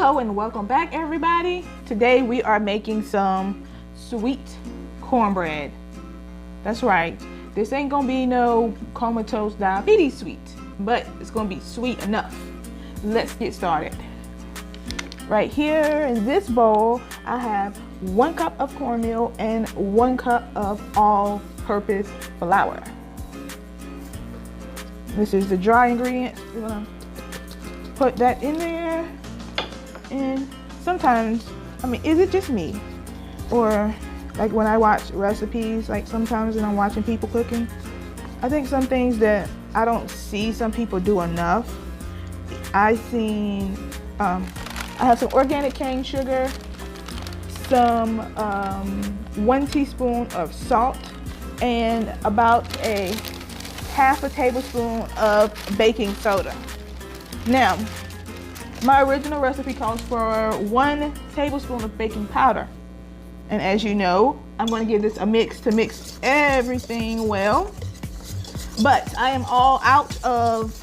Hello and welcome back, everybody. Today we are making some sweet cornbread. That's right. This ain't gonna be no comatose diabetes sweet, but it's gonna be sweet enough. Let's get started. Right here in this bowl, I have 1 cup of cornmeal and 1 cup of all-purpose flour. This is the dry ingredients. We're gonna put that in there. And sometimes, is it just me? Or like when I watch recipes, like sometimes when I'm watching people cooking, I think some things that I don't see some people do enough. I have some organic cane sugar, some 1 teaspoon of salt, and about half a tablespoon of baking soda. Now, my original recipe calls for 1 tablespoon of baking powder. And as you know, I'm going to give this a mix to mix everything well. But I am all out of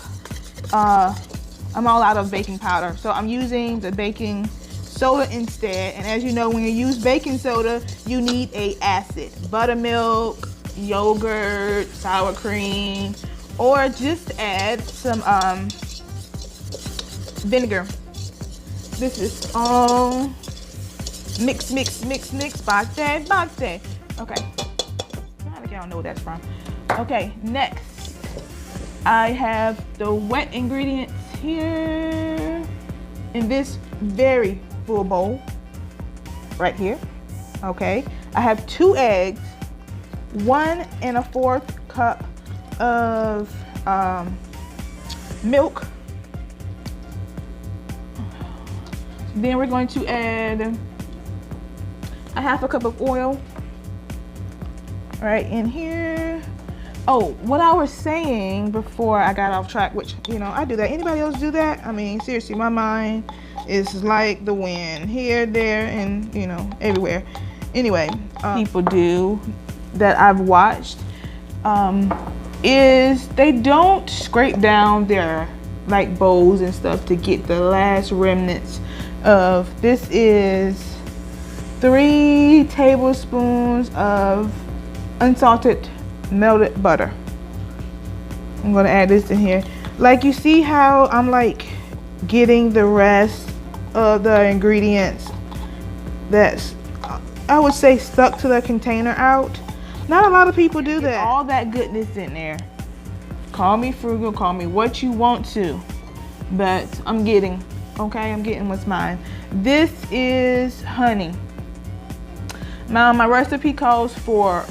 baking powder. So I'm using the baking soda instead. And as you know, when you use baking soda, you need an acid. Buttermilk, yogurt, sour cream, or just add some vinegar. This is all mix, bate. Okay, I don't know what that's from. Okay, next I have the wet ingredients here in this very full bowl right here. Okay, I have 2 eggs, 1 1/4 cup of milk. Then we're going to add a 1/2 cup of oil right in here. Oh, what I was saying before I got off track, which, I do that. Anybody else do that? Seriously, my mind is like the wind, here, there, and, everywhere. Anyway, people do that I've watched is they don't scrape down their bowls and stuff to get the last remnants of. This is 3 tablespoons of unsalted melted butter. I'm gonna add this in here. You see how I'm getting the rest of the ingredients that's, I would say, stuck to the container out. Not a lot of people do that. All that goodness in there. Call me frugal, call me what you want to, but I'm getting what's mine. This is honey. Now my recipe calls for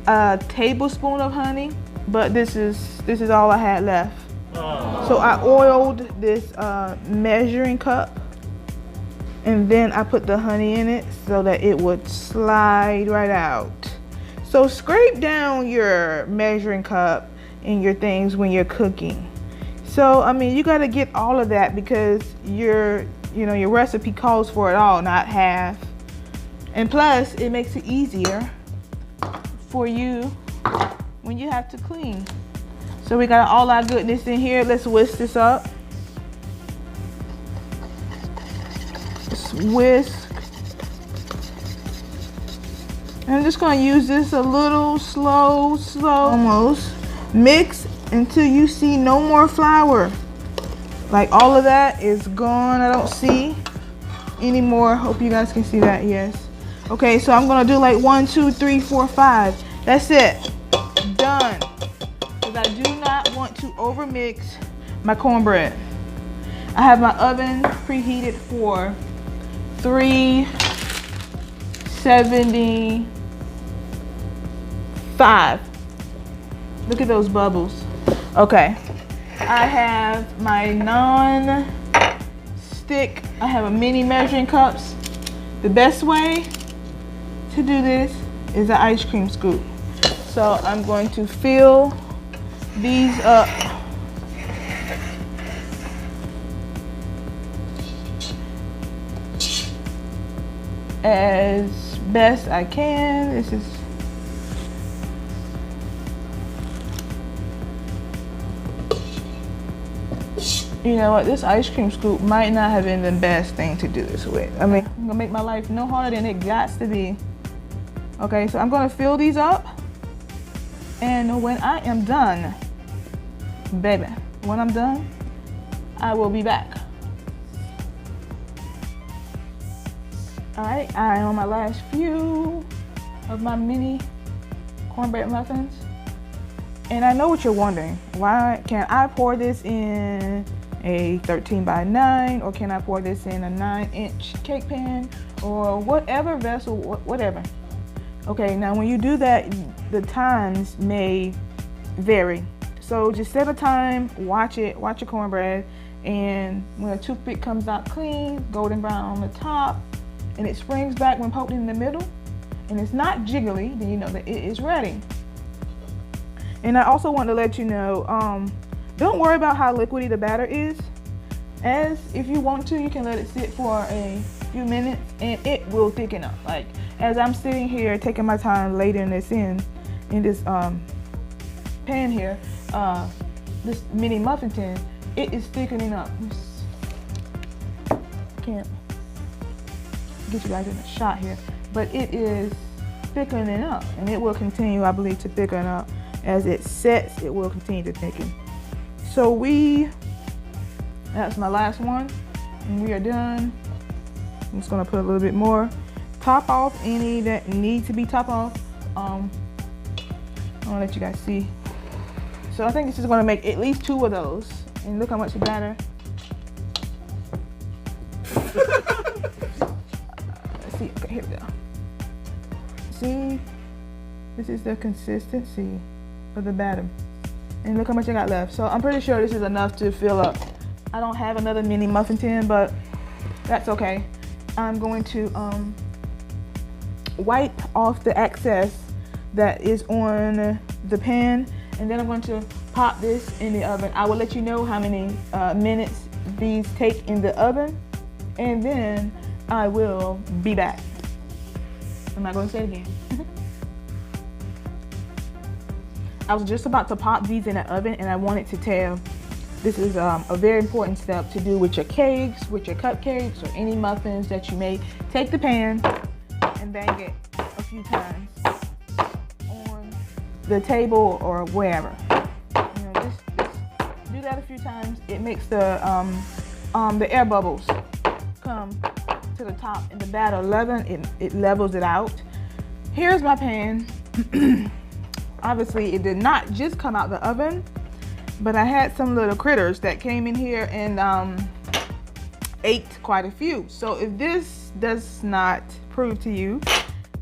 a tablespoon of honey, but this is all I had left. So I oiled this measuring cup, and then I put the honey in it so that it would slide right out. So scrape down your measuring cup and your things when you're cooking. So you got to get all of that because your recipe calls for it all, not half. And plus, it makes it easier for you when you have to clean. So we got all our goodness in here. Let's whisk this up. Just whisk. And I'm just going to use this a little slow, almost. Mix until you see no more flour. All of that is gone. I don't see anymore. Hope you guys can see that. Yes. Okay, so I'm gonna do 1, 2, 3, 4, 5. That's it. Done. Because I do not want to overmix my cornbread. I have my oven preheated for 375. Look at those bubbles. Okay, I have my non-stick. I have a mini measuring cups. The best way to do this is an ice cream scoop. So I'm going to fill these up. As best I can. This is You know what, this ice cream scoop might not have been the best thing to do this with. I mean, I'm gonna make my life no harder than it gots to be. Okay, so I'm gonna fill these up. And when I am done, baby, when I'm done, I will be back. All right, I am on my last few of my mini cornbread muffins. And I know what you're wondering. Why can't I pour this in a 13 by 9, or can I pour this in a 9-inch cake pan, or whatever vessel, whatever. Okay, now when you do that, the times may vary. So just set a time, watch your cornbread, and when a toothpick comes out clean, golden brown on the top, and it springs back when poked in the middle, and it's not jiggly, then you know that it is ready. And I also want to let you know, don't worry about how liquidy the batter is. As if you want to, you can let it sit for a few minutes and it will thicken up. Like as I'm sitting here taking my time ladling this in this pan here, this mini muffin tin, it is thickening up. Can't get you guys in a shot here, but it is thickening up, and it will continue, I believe, to thicken up. As it sets, it will continue to thicken. So that's my last one, and we are done. I'm just gonna put a little bit more. Top off any that need to be top off. I'm gonna let you guys see. So I think this is gonna make at least 2 of those. And look how much batter. Let's see, okay, here we go. See, this is the consistency of the batter. And look how much I got left. So I'm pretty sure this is enough to fill up. I don't have another mini muffin tin, but that's okay. I'm going to wipe off the excess that is on the pan, and then I'm going to pop this in the oven. I will let you know how many minutes these take in the oven, and then I will be back. I'm not going to say it again. I was just about to pop these in the oven, and I wanted to tell, this is a very important step to do with your cakes, with your cupcakes, or any muffins that you make. Take the pan and bang it a few times on the table or wherever. You know, just do that a few times. It makes the air bubbles come to the top, and the batter it levels it out. Here's my pan. Obviously, it did not just come out the oven, but I had some little critters that came in here and ate quite a few. So if this does not prove to you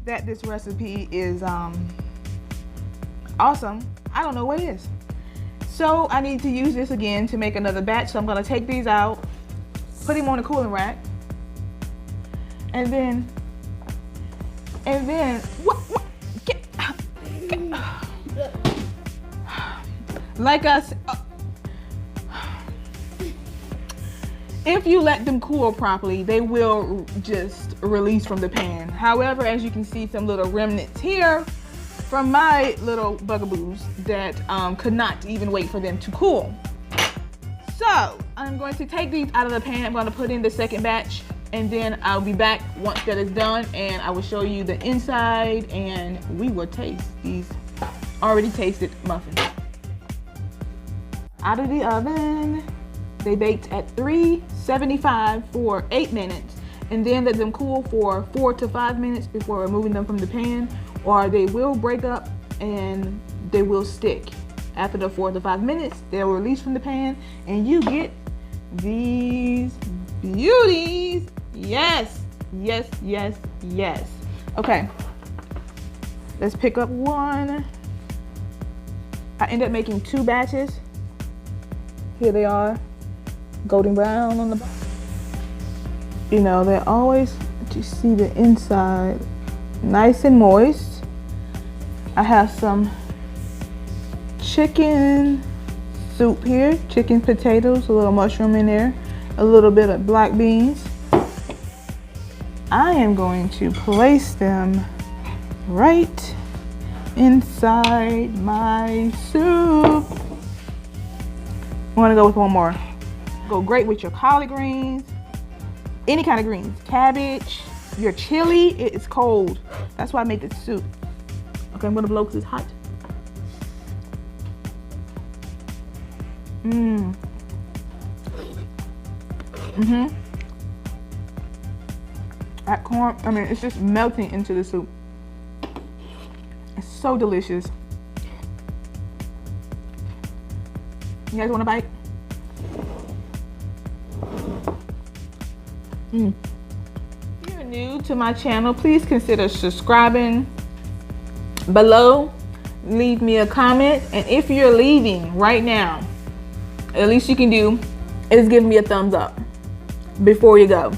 that this recipe is awesome, I don't know what is. So I need to use this again to make another batch. So I'm gonna take these out, put them on the cooling rack, and then like I said, if you let them cool properly, they will just release from the pan. However, as you can see, some little remnants here from my little bugaboos that could not even wait for them to cool. So I'm going to take these out of the pan. I'm going to put in the second batch, and then I'll be back once that is done, and I will show you the inside, and we will taste these already tasted muffins. Out of the oven, they baked at 375 for 8 minutes, and then let them cool for 4 to 5 minutes before removing them from the pan, or they will break up and they will stick. After the 4 to 5 minutes, they'll release from the pan, and you get these beauties. Yes, yes, yes, yes. Okay, let's pick up one. I ended up making 2 batches. Here they are, golden brown on the bottom. You know, they're always, you see the inside, nice and moist. I have some chicken soup here, chicken potatoes, a little mushroom in there, a little bit of black beans. I am going to place them right inside my soup. I want to go with one more. Go great with your collard greens, any kind of greens, cabbage, your chili. It's cold. That's why I made this soup. Okay, I'm gonna blow because it's hot. That corn, I mean, it's just melting into the soup. It's so delicious. You guys want a bite? If you're new to my channel, please consider subscribing. Below, leave me a comment. And if you're leaving right now, at least you can do is give me a thumbs up before you go.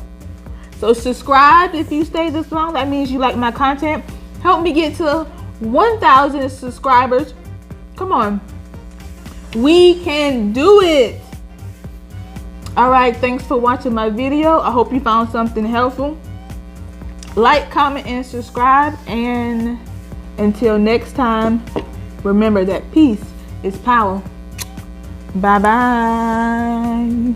So subscribe if you stay this long. That means you like my content. Help me get to 1,000 subscribers. Come on. We can do it. All right, thanks for watching my video. I hope you found something helpful. Like, comment, and subscribe. And until next time, remember that peace is power. Bye-bye.